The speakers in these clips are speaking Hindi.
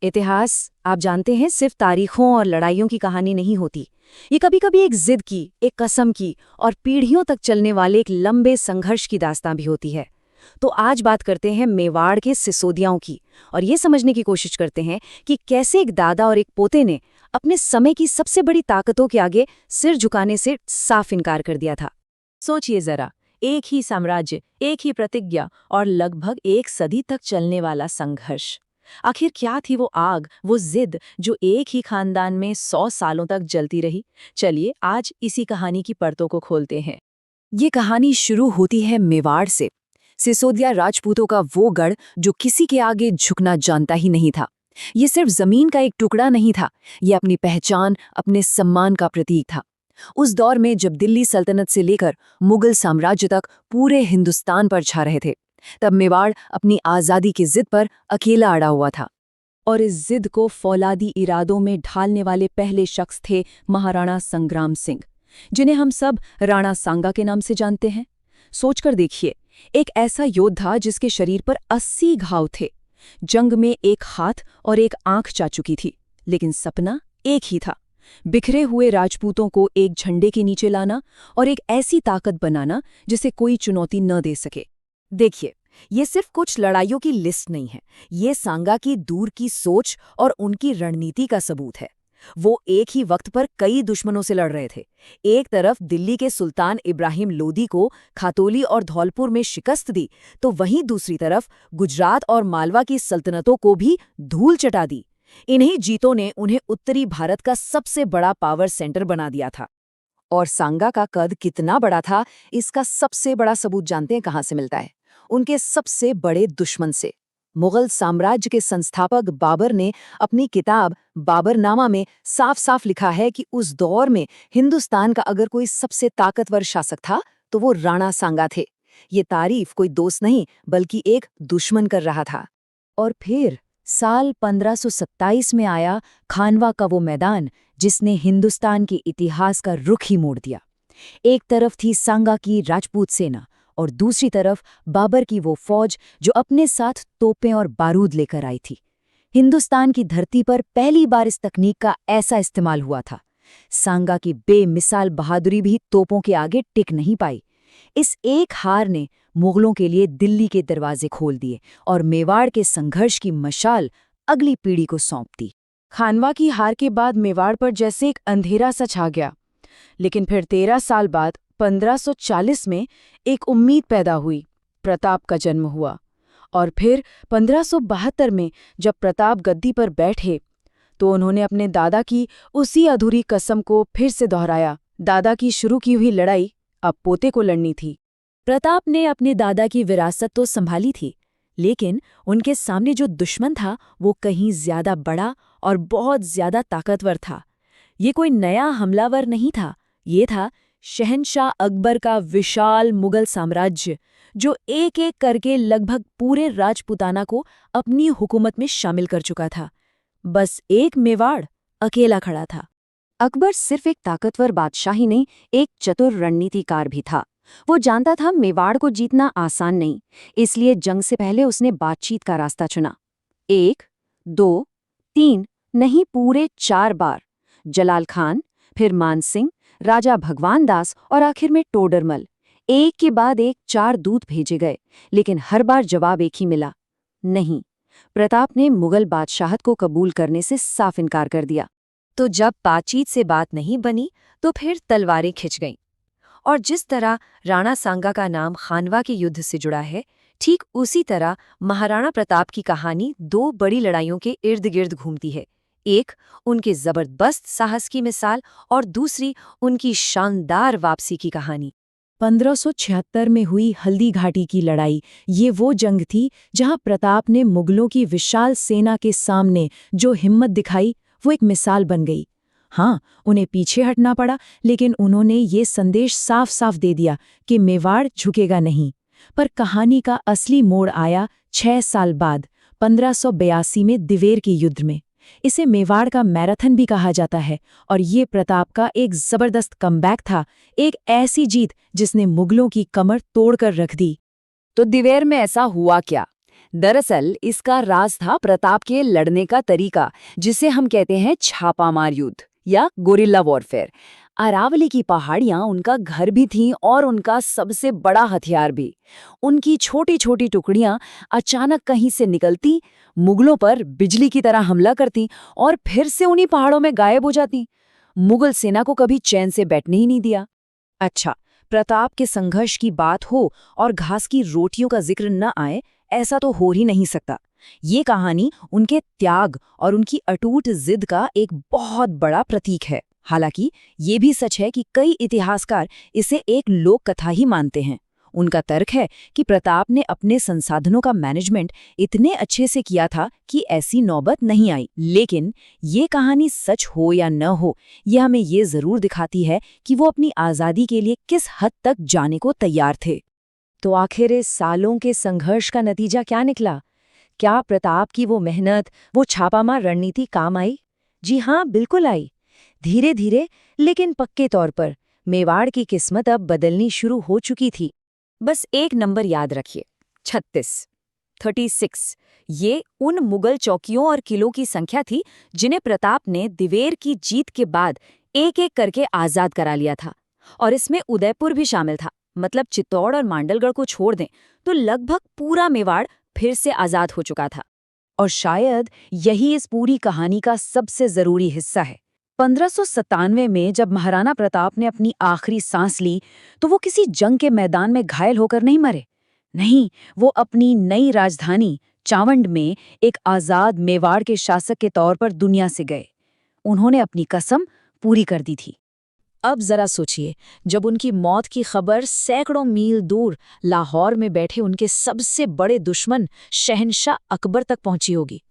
इतिहास, आप जानते हैं, सिर्फ तारीखों और लड़ाइयों की कहानी नहीं होती। ये कभी-कभी एक जिद की, एक कसम की और पीढ़ियों तक चलने वाले एक लंबे संघर्ष की दास्तां भी होती है। तो आज बात करते हैं मेवाड़ के सिसोदियाओं की और ये समझने की कोशिश करते हैं कि कैसे एक दादा और एक पोते ने अपने समय की सबसे बड़ी ताकतों के आगे सिर झुकाने से साफ इनकार कर दिया था। सोचिए जरा, एक ही साम्राज्य, एक ही प्रतिज्ञा और लगभग एक सदी तक चलने वाला संघर्ष। आखिर क्या थी वो आग, वो जिद जो एक ही खानदान में 100 सालों तक जलती रही? चलिए आज इसी कहानी की परतों को खोलते हैं। ये कहानी शुरू होती है मेवाड़ से। सिसोदिया राजपूतों का वो गढ़ जो किसी के आगे झुकना जानता ही नहीं था। ये सिर्फ जमीन का एक टुकड़ा नहीं था, ये अपनी पहचान, अपने सम्मान का प्रतीक था। उस दौर में जब दिल्ली सल्तनत से लेकर मुगल साम्राज्य तक पूरे हिंदुस्तान पर छा रहे थे, तब मेवाड़ अपनी आज़ादी की जिद पर अकेला अड़ा हुआ था। और इस जिद को फौलादी इरादों में ढालने वाले पहले शख्स थे महाराणा संग्राम सिंह, जिन्हें हम सब राणा सांगा के नाम से जानते हैं। सोचकर देखिए, एक ऐसा योद्धा जिसके शरीर पर 80 घाव थे, जंग में एक हाथ और एक आंख जा चुकी थी, लेकिन सपना एक ही था, बिखरे हुए राजपूतों को एक झंडे के नीचे लाना और एक ऐसी ताकत बनाना जिसे कोई चुनौती न दे सके। देखिए, ये सिर्फ कुछ लड़ाइयों की लिस्ट नहीं है, ये सांगा की दूर की सोच और उनकी रणनीति का सबूत है। वो एक ही वक्त पर कई दुश्मनों से लड़ रहे थे। एक तरफ दिल्ली के सुल्तान इब्राहिम लोदी को खातोली और धौलपुर में शिकस्त दी, तो वहीं दूसरी तरफ गुजरात और मालवा की सल्तनतों को भी धूल चटा दी। इन्हीं जीतों ने उन्हें उत्तरी भारत का सबसे बड़ा पावर सेंटर बना दिया था। और सांगा का कद कितना बड़ा था, इसका सबसे बड़ा सबूत जानते हैं कहाँ से मिलता है? उनके सबसे बड़े दुश्मन से। मुगल साम्राज्य के संस्थापक बाबर ने अपनी किताब बाबरनामा में साफ साफ लिखा है कि उस दौर में हिंदुस्तान का अगर कोई सबसे ताकतवर शासक था तो वो राणा सांगा थे। ये तारीफ कोई दोस्त नहीं बल्कि एक दुश्मन कर रहा था। और फिर साल 1527 में आया खानवा का वो मैदान जिसने हिंदुस्तान के इतिहास का रुख ही मोड़ दिया। एक तरफ थी सांगा की राजपूत सेना और दूसरी तरफ बाबर की वो फौज जो अपने साथ तोपें और बारूद लेकर आई थी। हिंदुस्तान की धरती पर पहली बार इस तकनीक का ऐसा इस्तेमाल हुआ था। सांगा की बेमिसाल बहादुरी भी तोपों के आगे टिक नहीं पाई। इस एक हार ने मुगलों के लिए दिल्ली के दरवाजे खोल दिए और मेवाड़ के संघर्ष की मशाल अगली पीढ़ी को सौंप दी। खानवा की हार के बाद मेवाड़ पर जैसे एक अंधेरा सा छा गया, लेकिन फिर 13 साल बाद 1540 में एक उम्मीद पैदा हुई। प्रताप का जन्म हुआ। और फिर 1572 में जब प्रताप गद्दी पर बैठे तो उन्होंने अपने दादा की उसी अधूरी कसम को फिर से दोहराया। दादा की शुरू की हुई लड़ाई अब पोते को लड़नी थी। प्रताप ने अपने दादा की विरासत तो संभाली थी, लेकिन उनके सामने जो दुश्मन था वो कहीं ज्यादा बड़ा और बहुत ज्यादा ताकतवर था। ये कोई नया हमलावर नहीं था, ये था शहंशाह अकबर का विशाल मुगल साम्राज्य, जो एक एक करके लगभग पूरे राजपुताना को अपनी हुकूमत में शामिल कर चुका था। बस एक मेवाड़ अकेला खड़ा था। अकबर सिर्फ एक ताकतवर बादशाह ही नहीं, एक चतुर रणनीतिकार भी था। वो जानता था मेवाड़ को जीतना आसान नहीं, इसलिए जंग से पहले उसने बातचीत का रास्ता चुना। 1, 2, 3 नहीं, पूरे 4 बार जलाल खान, फिर मान सिंह, राजा भगवान दास और आखिर में टोडरमल। एक के बाद एक 4 दूत भेजे गए, लेकिन हर बार जवाब एक ही मिला, नहीं। प्रताप ने मुगल बादशाहत को कबूल करने से साफ इनकार कर दिया। तो जब बातचीत से बात नहीं बनी तो फिर तलवारें खिंच गईं। और जिस तरह राणा सांगा का नाम खानवा के युद्ध से जुड़ा है, ठीक उसी तरह महाराणा प्रताप की कहानी 2 बड़ी लड़ाइयों के इर्द गिर्द घूमती है। एक उनके जबरदस्त साहस की मिसाल और दूसरी उनकी शानदार वापसी की कहानी। 1576 में हुई हल्दी घाटी की लड़ाई, ये वो जंग थी जहां प्रताप ने मुगलों की विशाल सेना के सामने जो हिम्मत दिखाई वो एक मिसाल बन गई। हाँ, उन्हें पीछे हटना पड़ा, लेकिन उन्होंने ये संदेश साफ साफ दे दिया कि मेवाड़ झुकेगा नहीं। पर कहानी का असली मोड़ आया 6 साल बाद, 1582 में दिवेर के युद्ध में। इसे मेवाड़ का मैराथन भी कहा जाता है और ये प्रताप का एक जबरदस्त कमबैक था, एक ऐसी जीत जिसने मुगलों की कमर तोड़कर रख दी। तो दिवेर में ऐसा हुआ क्या? दरअसल इसका राज था प्रताप के लड़ने का तरीका, जिसे हम कहते हैं छापामार युद्ध या गोरिल्ला वॉरफेयर। अरावली की पहाड़ियां उनका घर भी थीं और उनका सबसे बड़ा हथियार भी। उनकी छोटी छोटी टुकड़ियां अचानक कहीं से निकलती, मुगलों पर बिजली की तरह हमला करती और फिर से उन्हीं पहाड़ों में गायब हो जाती। मुगल सेना को कभी चैन से बैठने ही नहीं दिया। अच्छा, प्रताप के संघर्ष की बात हो और घास की रोटियों का जिक्र न आए, ऐसा तो हो ही नहीं सकता। ये कहानी उनके त्याग और उनकी अटूट जिद का एक बहुत बड़ा प्रतीक है। हालांकि ये भी सच है कि कई इतिहासकार इसे एक लोक कथा ही मानते हैं। उनका तर्क है कि प्रताप ने अपने संसाधनों का मैनेजमेंट इतने अच्छे से किया था कि ऐसी नौबत नहीं आई। लेकिन ये कहानी सच हो या न हो, यह हमें ये जरूर दिखाती है कि वो अपनी आज़ादी के लिए किस हद तक जाने को तैयार थे। तो आखिर इस सालों के संघर्ष का नतीजा क्या निकला? क्या प्रताप की वो मेहनत, वो छापामार रणनीति काम आई? जी हाँ, बिल्कुल आई। धीरे धीरे लेकिन पक्के तौर पर मेवाड़ की किस्मत अब बदलनी शुरू हो चुकी थी। बस एक नंबर याद रखिए, 36। ये उन मुगल चौकियों और किलों की संख्या थी जिन्हें प्रताप ने दिवेर की जीत के बाद एक एक करके आजाद करा लिया था। और इसमें उदयपुर भी शामिल था। मतलब चित्तौड़ और मांडलगढ़ को छोड़ दें तो लगभग पूरा मेवाड़ फिर से आजाद हो चुका था। और शायद यही इस पूरी कहानी का सबसे जरूरी हिस्सा है। 1597 में जब महाराणा प्रताप ने अपनी आखिरी सांस ली, तो वो किसी जंग के मैदान में घायल होकर नहीं मरे। नहीं, वो अपनी नई राजधानी चावंड में एक आजाद मेवाड़ के शासक के तौर पर दुनिया से गए। उन्होंने अपनी कसम पूरी कर दी थी। अब जरा सोचिए, जब उनकी मौत की खबर सैकड़ों मील दूर लाहौर में बैठे उनके सबसे बड़े दुश्मन शहंशाह अकबर तक पहुंची होगी,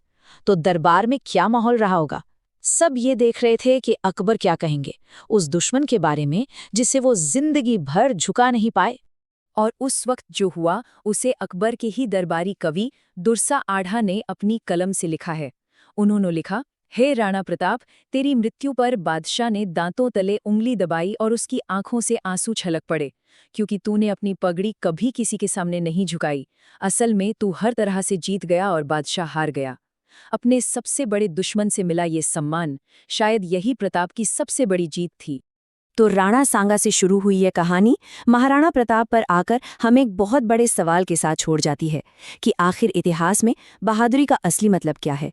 तो दरबार में क्या माहौल रहा होगा। सब ये देख रहे थे कि अकबर क्या कहेंगे उस दुश्मन के बारे में जिसे वो जिंदगी भर झुका नहीं पाए। और उस वक्त जो हुआ उसे अकबर के ही दरबारी कवि दुर्सा आढ़ा ने अपनी कलम से लिखा है। उन्होंने लिखा, हे राणा प्रताप, तेरी मृत्यु पर बादशाह ने दांतों तले उंगली दबाई और उसकी आंखों से आंसू छलक पड़े, क्योंकि तूने अपनी पगड़ी कभी किसी के सामने नहीं झुकाई। असल में तू हर तरह से जीत गया और बादशाह हार गया। अपने सबसे बड़े दुश्मन से मिला ये सम्मान, शायद यही प्रताप की सबसे बड़ी जीत थी। तो राणा सांगा से शुरू हुई यह कहानी महाराणा प्रताप पर आकर हमें एक बहुत बड़े सवाल के साथ छोड़ जाती है कि आखिर इतिहास में बहादुरी का असली मतलब क्या है।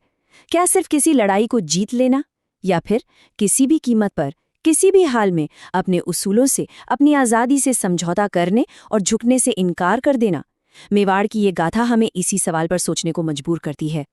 क्या सिर्फ किसी लड़ाई को जीत लेना, या फिर किसी भी कीमत पर किसी भी हाल में अपने उसूलों से, अपनी आज़ादी से समझौता करने और झुकने से इनकार कर देना? मेवाड़ की ये गाथा हमें इसी सवाल पर सोचने को मजबूर करती है।